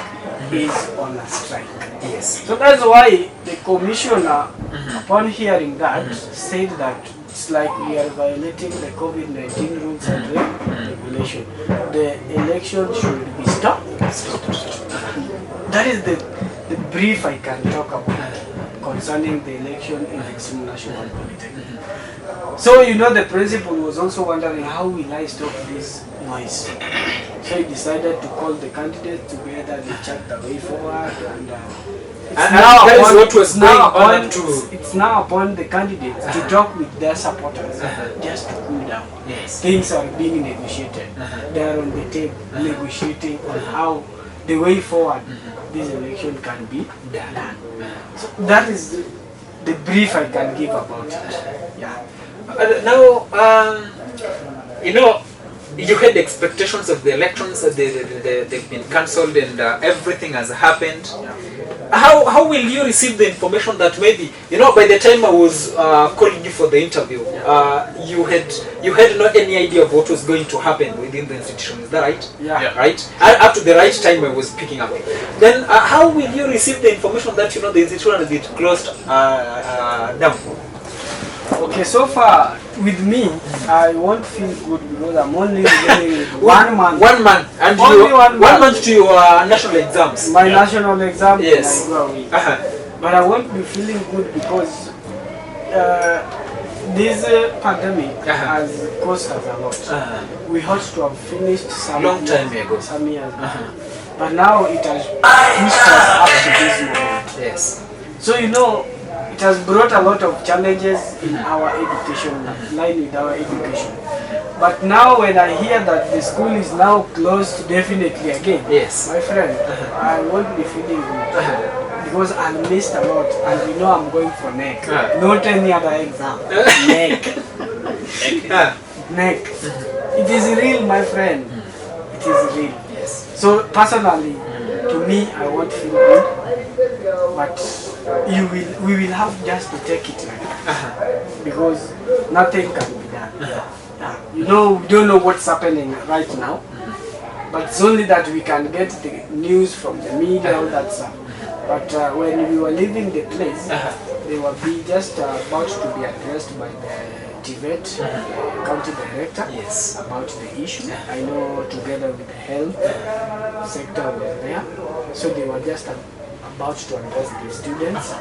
Speaker 2: is on a strike.
Speaker 1: Yes.
Speaker 2: So that's why the commissioner, upon hearing that, said that it's like we are violating the COVID-19 rules and regulation. The election should be stopped. That is the brief I can talk about concerning the election in the Kisumu National Polytechnic. So you know the principal was also wondering how will I stop this noise. So he decided to call the candidates together, they checked the way forward and
Speaker 1: that is what was going on too.
Speaker 2: it's now upon the candidates to talk with their supporters just to cool down.
Speaker 1: Yes.
Speaker 2: Things are being negotiated. They are on the table negotiating on how the way forward this election can be done. So that is the brief I can give about it. Yeah.
Speaker 1: Now, you know, you had expectations of the elections, they've been cancelled and everything has happened. How will you receive the information that maybe, you know, by the time I was calling you for the interview, you had not any idea of what was going to happen within the institution, is that right?
Speaker 2: Yeah.
Speaker 1: Right? Up to the right time I was picking up. Then how will you receive the information that, you know, the institution has been closed down?
Speaker 2: Okay, so far with me, I won't feel good because I'm only getting 1 month.
Speaker 1: 1 month. And
Speaker 2: Only
Speaker 1: you,
Speaker 2: 1
Speaker 1: 1
Speaker 2: month.
Speaker 1: month to your national exams.
Speaker 2: My national exam.
Speaker 1: Yes.
Speaker 2: I go away. But I won't be feeling good because this pandemic has cost us a lot. We had to have finished some
Speaker 1: Long time ago.
Speaker 2: Some years back. But now it has pushed us up to this moment.
Speaker 1: Yes.
Speaker 2: So you know, it has brought a lot of challenges in our education, line with our education. But now when I hear that the school is now closed definitely again,
Speaker 1: Yes.
Speaker 2: my friend, I won't be feeling good. Because I missed a lot and you know I'm going for NEC. Not any other exam. NEC. NEC. It is real, my friend. It is real.
Speaker 1: Yes.
Speaker 2: So personally, to me, I won't feel good. But we will have just to take it like that. Because nothing can be done. You know, we don't know what's happening right now. But it's only that we can get the news from the media, all that stuff. But when we were leaving the place, they were just about to be addressed by the TVET county director about the issue. I know together with the health sector was there. So they were just about to address the students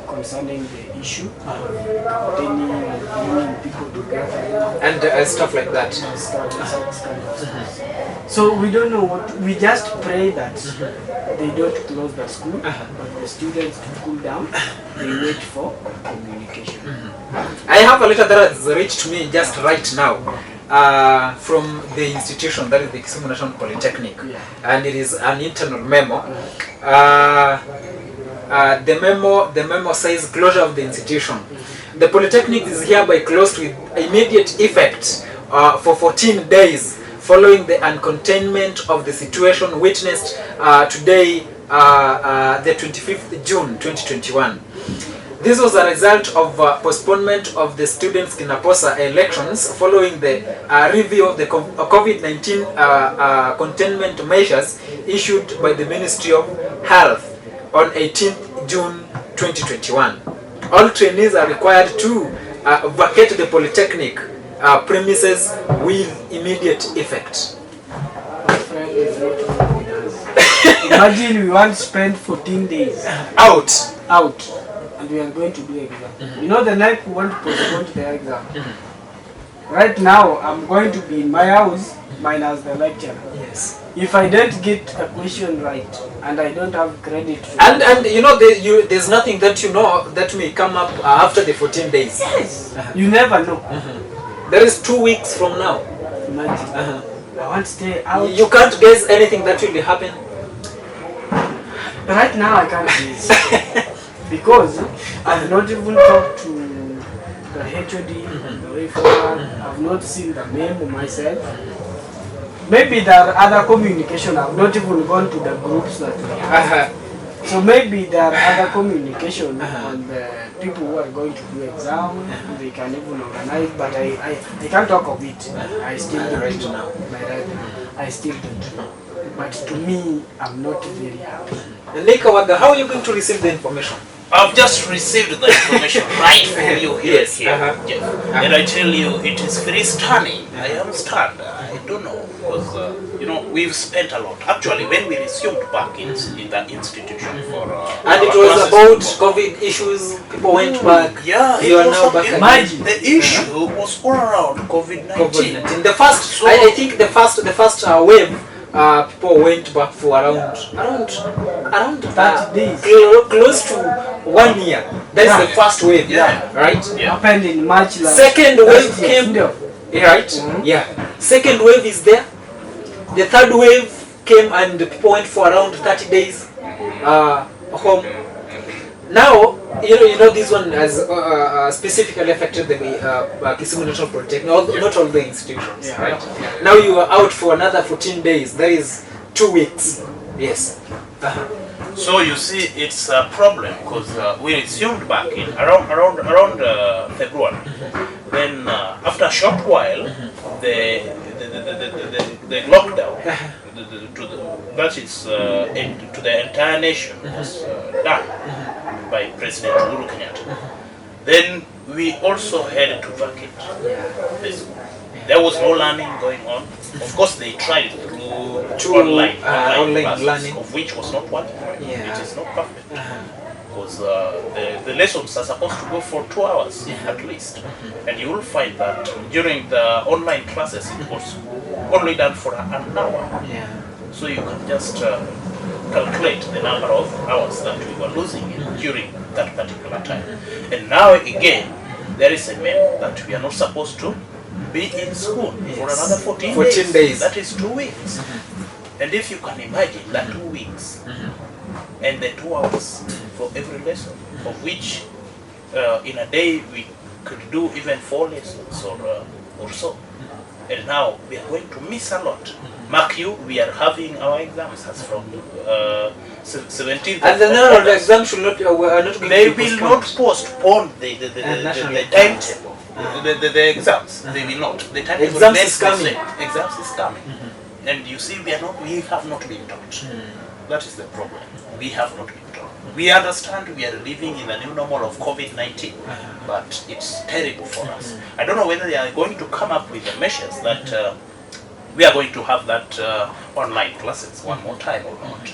Speaker 2: concerning the issue, bringing people together.
Speaker 1: And stuff like that.
Speaker 2: So we don't know what, we just pray that they don't close the school, but the students to cool down, they wait for communication.
Speaker 1: I have a letter that has reached me just right now from the institution, that is the Kisumu National Polytechnic, and it is an internal memo. The memo says closure of the institution. The Polytechnic is hereby closed with immediate effect for 14 days following the uncontainment of the situation witnessed today, the 25th June 2021. This was a result of postponement of the students' Kinaposa elections following the review of the COVID-19 containment measures issued by the Ministry of Health on 18th June 2021. All trainees are required to vacate the Polytechnic premises with immediate effect.
Speaker 2: My friend is not with us. Imagine we want to spend 14 days
Speaker 1: out,
Speaker 2: and we are going to do exam. You know the night we want to postpone the exam. Right now, I'm going to be in my house minus the lecturer.
Speaker 1: Yes.
Speaker 2: If I don't get a question right and I don't have credit to
Speaker 1: and you know there's nothing that you know that may come up after the 14 days.
Speaker 2: Yes. You never know.
Speaker 1: There is 2 weeks from now.
Speaker 2: Imagine. I want to stay out.
Speaker 1: You can't guess anything that will happen.
Speaker 2: Right now I can't guess. Because I've not even talked to the HOD on the way forward. I've not seen the memo myself. Maybe there are other communication. I've not even gone to the groups that we have. So maybe there are other communication on the people who are going to do exam. They can even organize, but I can't talk of it. I still don't
Speaker 1: Right
Speaker 2: know.
Speaker 1: now.
Speaker 2: I still don't know. But to me, I'm not very happy.
Speaker 1: Owaga, how are you going to receive the information?
Speaker 3: I've just received the information right from you here.
Speaker 1: Yes.
Speaker 3: Jeff. And I tell you, it is very stunning. I am stunned. I don't know, because you know, we've spent a lot. Actually, when we resumed back in the institution for
Speaker 1: And it was about COVID issues. People went back.
Speaker 3: yeah,
Speaker 1: You are now back again.
Speaker 3: Imagine the issue was all around COVID-19.
Speaker 1: COVID-19. The first, I think the first wave, people went back for around
Speaker 2: 30 days.
Speaker 1: Close to 1 year. That's the first wave, right?
Speaker 3: Yeah.
Speaker 2: Happened in March last.
Speaker 1: Second wave
Speaker 2: last year.
Speaker 1: came,
Speaker 2: No.
Speaker 1: right? Yeah. Second wave is there. The third wave came and the people went for around 30 days home. Now, you know this one has specifically affected the Kisumu National Polytechnic, not all the institutions, right? Now you are out for another 14 days. That is 2 weeks. Yes.
Speaker 3: So you see, it's a problem because we resumed back in around February. Then after a short while, the lockdown to the entire nation was done by President Uhuru Kenyatta. Then we also had to vacate the school. There was no learning going on. Of course, they tried through online
Speaker 1: online
Speaker 3: classes,
Speaker 1: learning,
Speaker 3: of which was not one.
Speaker 1: Yeah.
Speaker 3: It is not perfect. because the lessons are supposed to go for 2 hours at least. And you will find that during the online classes it was only done for an hour. So you can just calculate the number of hours that we were losing during that particular time. And now again, there is a memo that we are not supposed to be in school for another 14 days. That is 2 weeks. And if you can imagine that 2 weeks and the 2 hours for every lesson, of which in a day we could do even 4 lessons or so. And now we are going to miss a lot. Mark you, we are having our exams as from 17th.
Speaker 1: And the exam should not.
Speaker 3: They will not postpone the timetable. The exams. They will not. The timetable
Speaker 1: exams is coming.
Speaker 3: Exams is coming. And you see, we have not been taught. That is the problem. We have not been taught. We understand we are living in the new normal of COVID-19, but it's terrible for us. I don't know whether they are going to come up with the measures that we are going to have that online classes one more time or not.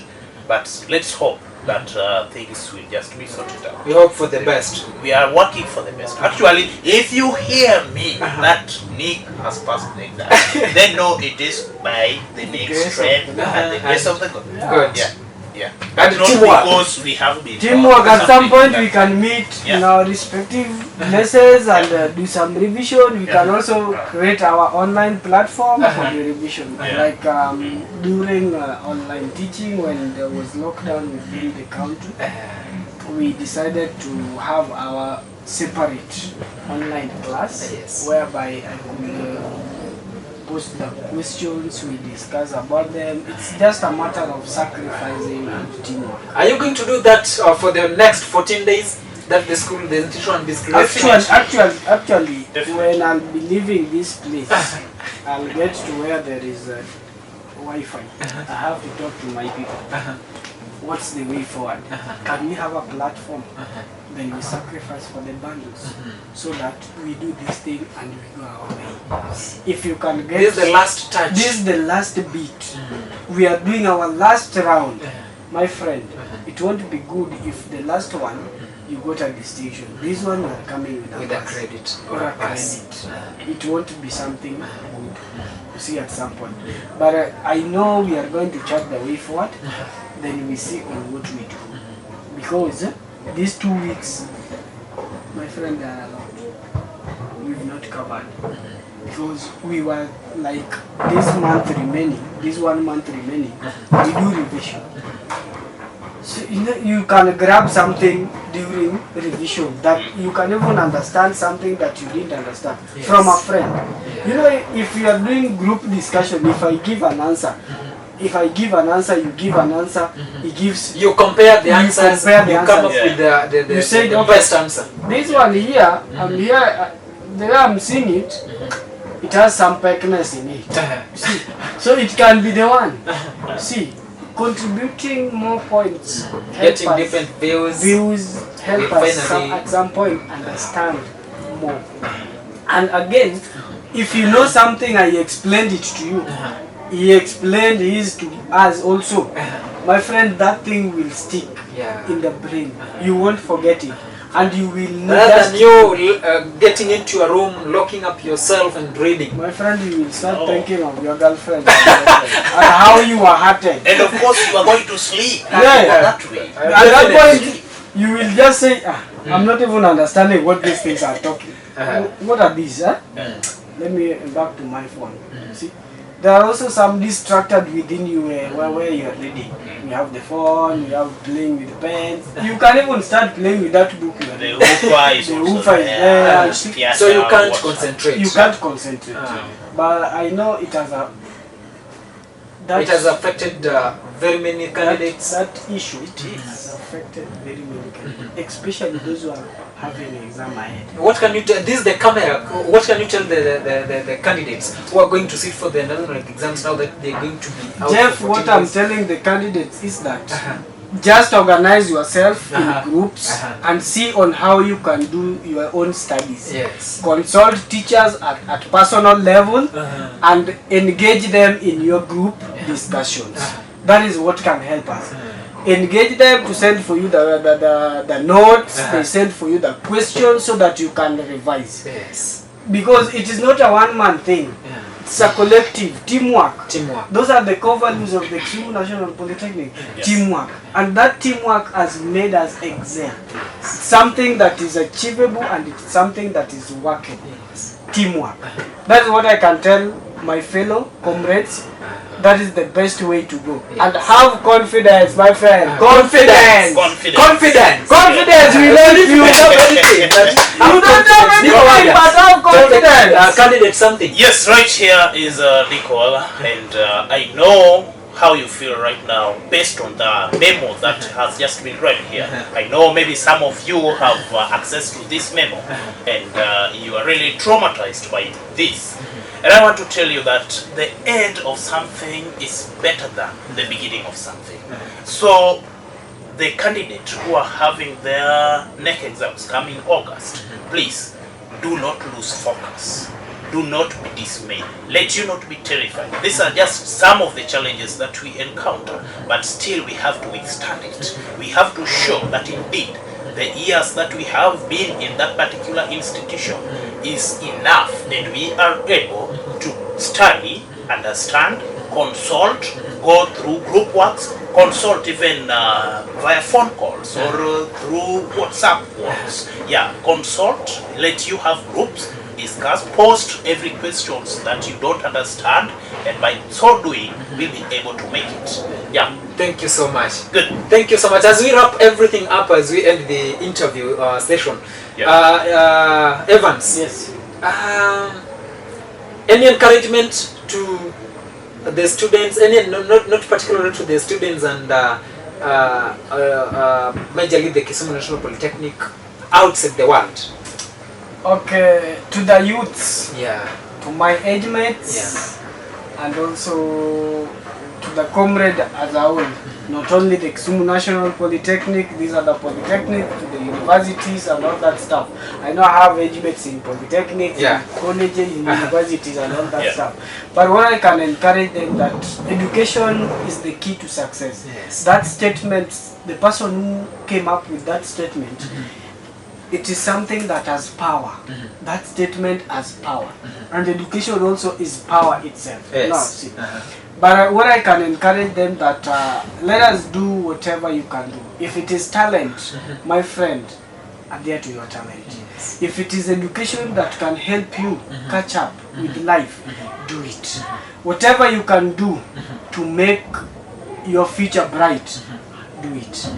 Speaker 3: But let's hope that things will just be sorted out.
Speaker 1: We hope for the best.
Speaker 3: We are working for the best. Actually, if you hear me that Nick has passed the exam, then know it is by the Nick's strength and the grace of the God.
Speaker 1: Good.
Speaker 3: Yeah.
Speaker 1: And
Speaker 3: not
Speaker 1: teamwork.
Speaker 3: Because we have been
Speaker 2: Teamwork. At some point we can meet in our respective lessons and do some revision. We can also create our online platform for the revision. Like during online teaching, when there was lockdown within the country, we decided to have our separate online class, whereby I could post the questions, we discuss about them. It's just a matter of sacrificing and teamwork.
Speaker 1: Are you going to do that for the next 14 days? That the institution will be
Speaker 2: Actually, when I'll be leaving this place, I'll get to where there is Wi-Fi. I have to talk to my people. What's the way forward? Can we have a platform? Then we sacrifice for the bundles so that we do this thing and we go our way. If you can get
Speaker 1: this is the last touch.
Speaker 2: This is the last beat. We are doing our last round. My friend, it won't be good if the last one you got a distinction. This one you are coming with a
Speaker 1: credit
Speaker 2: or a credit. It won't be something good. You see at some point. But I know we are going to chart the way forward. Then we see on what we do. Because these 2 weeks, my friend, they are a lot. We've not covered. Because we were like this 1 month remaining, we do revision. So you can grab something during revision that you can even understand something that you didn't understand from a friend. You know, if you are doing group discussion, if I give an answer, you give an answer, he gives...
Speaker 1: You compare the answers, you come up with the best answer.
Speaker 2: This one here, the way I'm seeing it, it has some peckness in it. See? So it can be the one. See, contributing more points,
Speaker 1: getting different views
Speaker 2: help us at some point understand more. And again, if you know something, I explained it to you. He explained his to us also. My friend, that thing will stick in the brain. You won't forget it. And you will not.
Speaker 1: Rather than you getting into a room, locking up yourself and reading.
Speaker 2: My friend, you will start thinking of your girlfriend and how you are hurting.
Speaker 3: And of course you are going to sleep.
Speaker 2: That way. At that point, you will just say, I'm not even understanding what these things are talking. What are these? Let me back to my phone. See? There are also some distracted within you where you are reading. You have the phone, you have playing with the pens. You can even start playing with that book.
Speaker 3: The woofer is
Speaker 2: there.
Speaker 1: So you can't concentrate.
Speaker 2: You can't concentrate. But I know it has
Speaker 1: it has affected very many candidates.
Speaker 2: That issue has affected very many candidates, especially those who are having an exam ahead.
Speaker 1: What can you tell? This is the camera. What can you tell the candidates who are going to sit for the national exams now that they're going to be out?
Speaker 2: Jeff, what I'm telling the candidates is that just organize yourself in groups and see on how you can do your own studies.
Speaker 1: Yes.
Speaker 2: Consult teachers at personal level and engage them in your group discussions. That is what can help us. engage them to send for you the notes, they send for you the questions so that you can revise.
Speaker 1: Yes.
Speaker 2: Because it is not a one-man thing. It's a collective, teamwork.
Speaker 1: Teamwork.
Speaker 2: Those are the core values of the Kisumu National Polytechnic.
Speaker 3: Yes.
Speaker 2: Teamwork. And that teamwork has made us excel. It's something that is achievable and it's something that is workable.
Speaker 1: Yes.
Speaker 2: Teamwork. That's what I can tell my fellow comrades. That is the best way to go.
Speaker 1: Yes.
Speaker 2: And have confidence, my friend. Confidence.
Speaker 3: Confidence.
Speaker 1: Confidence.
Speaker 2: Confidence will help you.
Speaker 1: You don't have anything, but
Speaker 2: You don't have anything, but have confidence.
Speaker 1: Candidate something.
Speaker 3: Yes, right here is Owaga, and I know how you feel right now based on the memo that has just been read here. I know maybe some of you have access to this memo, and you are really traumatized by this. And I want to tell you that the end of something is better than the beginning of something. So the candidates who are having their NEC exams coming August, please do not lose focus. Do not be dismayed. Let you not be terrified. These are just some of the challenges that we encounter, but still we have to withstand it. We have to show that indeed the years that we have been in that particular institution is enough, and we are able to study, understand, consult, go through group works, consult even via phone calls or through WhatsApp calls. Yeah, consult, let you have groups, discuss, post every questions that you don't understand, and by so doing, we'll be able to make it. Yeah.
Speaker 1: Thank you so much.
Speaker 3: Good.
Speaker 1: Thank you so much. As we wrap everything up, as we end the interview session, Evans.
Speaker 2: Yes.
Speaker 1: Any encouragement to the students? Any not particularly to the students and majorly the Kisumu National Polytechnic outside the world.
Speaker 2: Okay, to the youths,
Speaker 1: Yeah.
Speaker 2: to my age mates,
Speaker 1: Yeah.
Speaker 2: and also to the comrade as a whole. Not only the Kisumu National Polytechnic, these are the polytechnic, to the universities and all that stuff. I know I have age mates in polytechnics,
Speaker 1: Yeah.
Speaker 2: in colleges, in universities and all that
Speaker 3: Yeah.
Speaker 2: stuff. But what I can encourage them that education is the key to success.
Speaker 1: Yes.
Speaker 2: That statement, the person who came up with that statement, it is something that has power. That statement has power. And education also is power itself.
Speaker 1: Yes.
Speaker 2: Now, see. But what I can encourage them that let us do whatever you can do. If it is talent, my friend, adhere to your talent.
Speaker 1: Yes.
Speaker 2: If it is education that can help you catch up with life, do it. Whatever you can do to make your future bright, do it.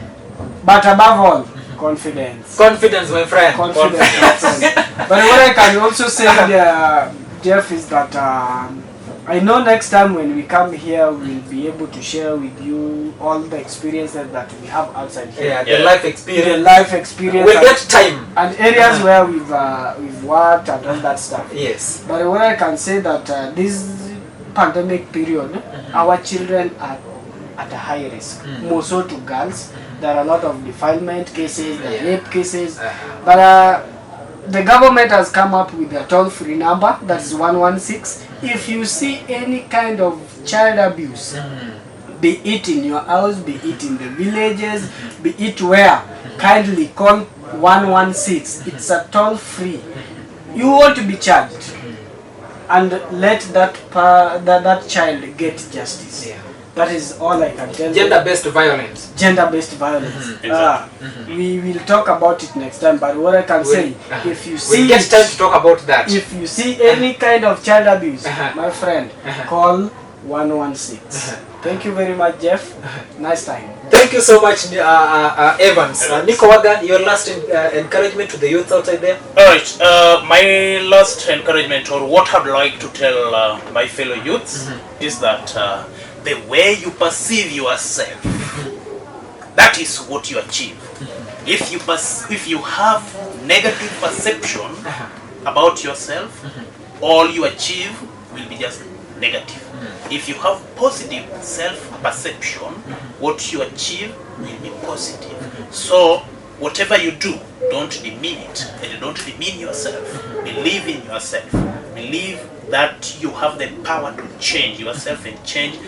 Speaker 2: But above all, confidence.
Speaker 1: Confidence, my friend.
Speaker 2: Confidence, my friend. But what I can also say, Jeff, is that I know next time when we come here, we'll be able to share with you all the experiences that we have outside here.
Speaker 1: Yeah, the
Speaker 3: Yeah.
Speaker 1: life
Speaker 2: The
Speaker 1: experience.
Speaker 2: life experience
Speaker 1: We'll get time.
Speaker 2: and areas where we've worked and all that stuff.
Speaker 1: Yes.
Speaker 2: But what I can say that this pandemic period, our children are at a high risk, more so to girls. There are a lot of defilement cases, there are rape cases, but the government has come up with a toll-free number, that is 116. If you see any kind of child abuse, be it in your house, be it in the villages, be it where, kindly call 116. It's a toll-free. You want to be charged, and let that child get justice.
Speaker 1: Yeah.
Speaker 2: That is all I can tell you.
Speaker 1: Gender-based violence.
Speaker 2: Gender-based violence.
Speaker 3: Exactly.
Speaker 2: We will talk about it next time, but what I can say, if you see
Speaker 1: We'll get time to talk about that.
Speaker 2: if you see any kind of child abuse, my friend,
Speaker 1: Uh-huh.
Speaker 2: call 116. Thank you very much, Jeff. Nice time.
Speaker 1: Thank you so much, Evans. Owaga, your last encouragement to the youth outside there?
Speaker 3: Alright, my last encouragement, or what I'd like to tell my fellow youths, is that the way you perceive yourself, that is what you achieve. If you have negative perception about yourself, all you achieve will be just negative. If you have positive self-perception, what you achieve will be positive. So whatever you do, don't demean it, and don't demean yourself. Believe in yourself. Believe that you have the power to change yourself and change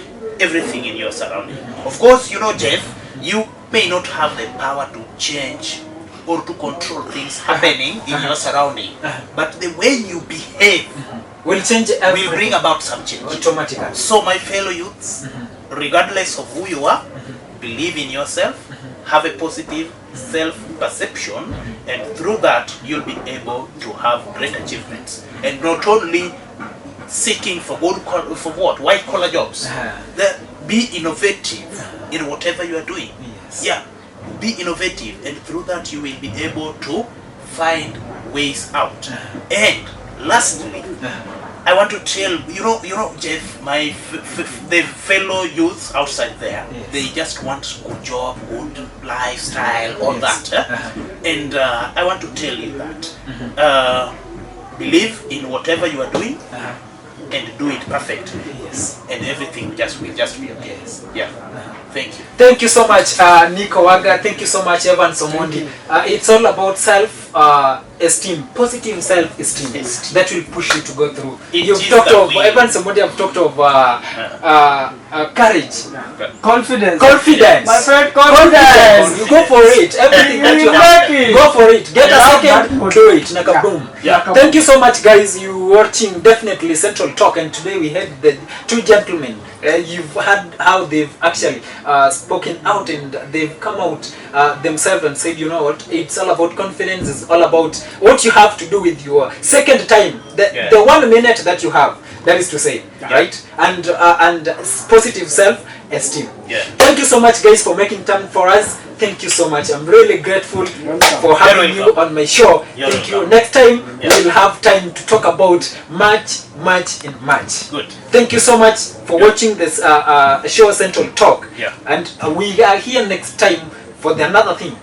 Speaker 3: everything in your surrounding. Of course, you know, Jeff, you may not have the power to change or to control things happening in your surrounding, but the way you behave
Speaker 1: will change everything.
Speaker 3: will bring about some change
Speaker 1: automatically.
Speaker 3: So my fellow youths, regardless of who you are, believe in yourself, have a positive self-perception, and through that you'll be able to have great achievements. And not only seeking for white collar jobs. Be innovative in whatever you are doing.
Speaker 1: Yes.
Speaker 3: Yeah, be innovative, and through that you will be able to find ways out. And lastly, I want to tell you know Jeff, my the fellow youths outside there, they just want good job, good lifestyle, all that. And I want to tell you that believe in whatever you are doing and do it perfectly.
Speaker 1: Yes.
Speaker 3: And everything will just be okay. Yeah. Thank you.
Speaker 1: Thank you so much, Nick Owaga. Thank you so much, Evance Omondi. It's all about self-esteem, positive self-esteem that will push you to go through. You've talked of Evance Omondi. Have talked of courage,
Speaker 2: Confidence.
Speaker 1: My friend, confidence. You go for it. Everything that you have, go for it. Get a second, do it. Nakaboom.
Speaker 3: Yeah.
Speaker 1: Thank you so much, guys. You watching definitely Central Talk, and today we had the two gentlemen. You've heard how they've actually spoken out, and they've come out themselves and said, you know what, it's all about confidence. It's all about what you have to do with your second time, the 1 minute that you have, that is to say, right? And positive self-esteem. Thank you so much, guys, for making time for us. Thank you so much. I'm really grateful for having you on my show. Thank you. Next time we'll have time to talk about much. Good. Thank you so much for watching this show Central Talk. And we are here next time for another thing.